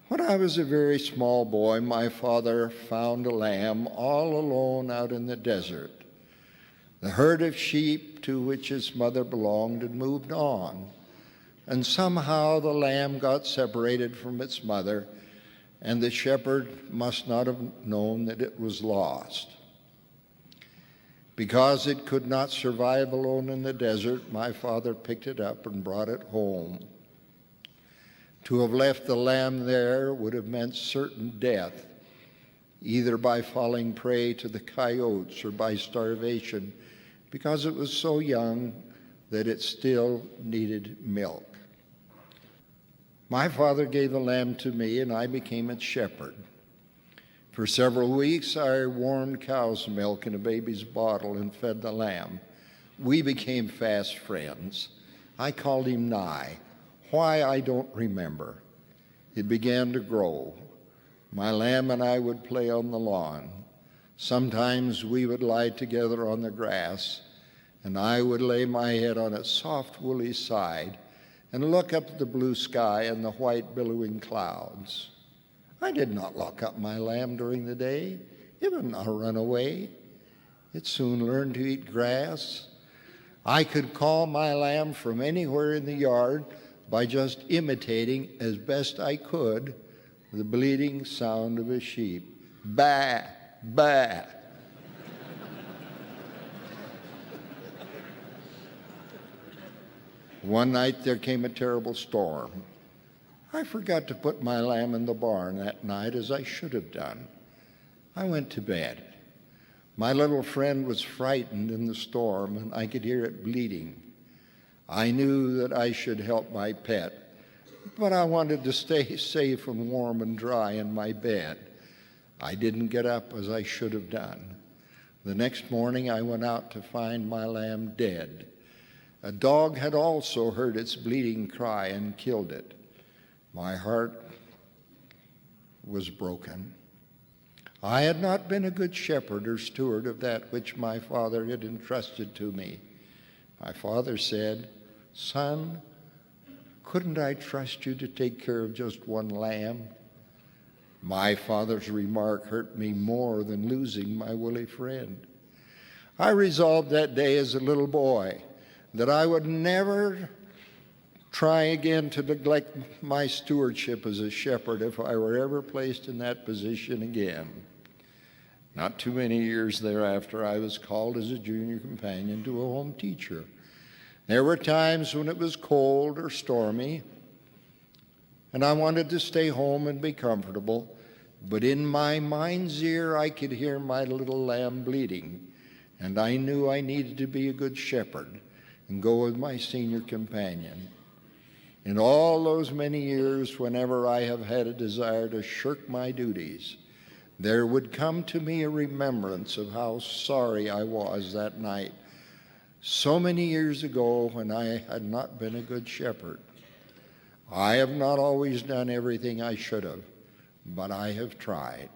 When I was a very small boy, my father found a lamb all alone out in the desert. The herd of sheep to which its mother belonged had moved on, and somehow the lamb got separated from its mother, and the shepherd must not have known that it was lost. Because it could not survive alone in the desert, my father picked it up and brought it home. To have left the lamb there would have meant certain death, either by falling prey to the coyotes or by starvation, because it was so young that it still needed milk. My father gave the lamb to me, and I became its shepherd. For several weeks, I warmed cow's milk in a baby's bottle and fed the lamb. We became fast friends. I called him Nye. Why, I don't remember. It began to grow. My lamb and I would play on the lawn. Sometimes we would lie together on the grass, and I would lay my head on its soft, woolly side and look up at the blue sky and the white, billowing clouds. I did not lock up my lamb during the day. It would not run away. It soon learned to eat grass. I could call my lamb from anywhere in the yard by just imitating as best I could the bleating sound of a sheep. Bah, bah. One night there came a terrible storm. I forgot to put my lamb in the barn that night, as I should have done. I went to bed. My little friend was frightened in the storm, and I could hear it bleating. I knew that I should help my pet, but I wanted to stay safe and warm and dry in my bed. I didn't get up as I should have done. The next morning I went out to find my lamb dead. A dog had also heard its bleating cry and killed it. My heart was broken. I had not been a good shepherd or steward of that which my father had entrusted to me. My father said, "Son, couldn't I trust you to take care of just one lamb?" My father's remark hurt me more than losing my woolly friend. I resolved that day as a little boy that I would never try again to neglect my stewardship as a shepherd if I were ever placed in that position again. Not too many years thereafter, I was called as a junior companion to a home teacher. There were times when it was cold or stormy, and I wanted to stay home and be comfortable, but in my mind's ear I could hear my little lamb bleating, and I knew I needed to be a good shepherd and go with my senior companion. In all those many years, whenever I have had a desire to shirk my duties, there would come to me a remembrance of how sorry I was that night, so many years ago, when I had not been a good shepherd. I have not always done everything I should have, but I have tried.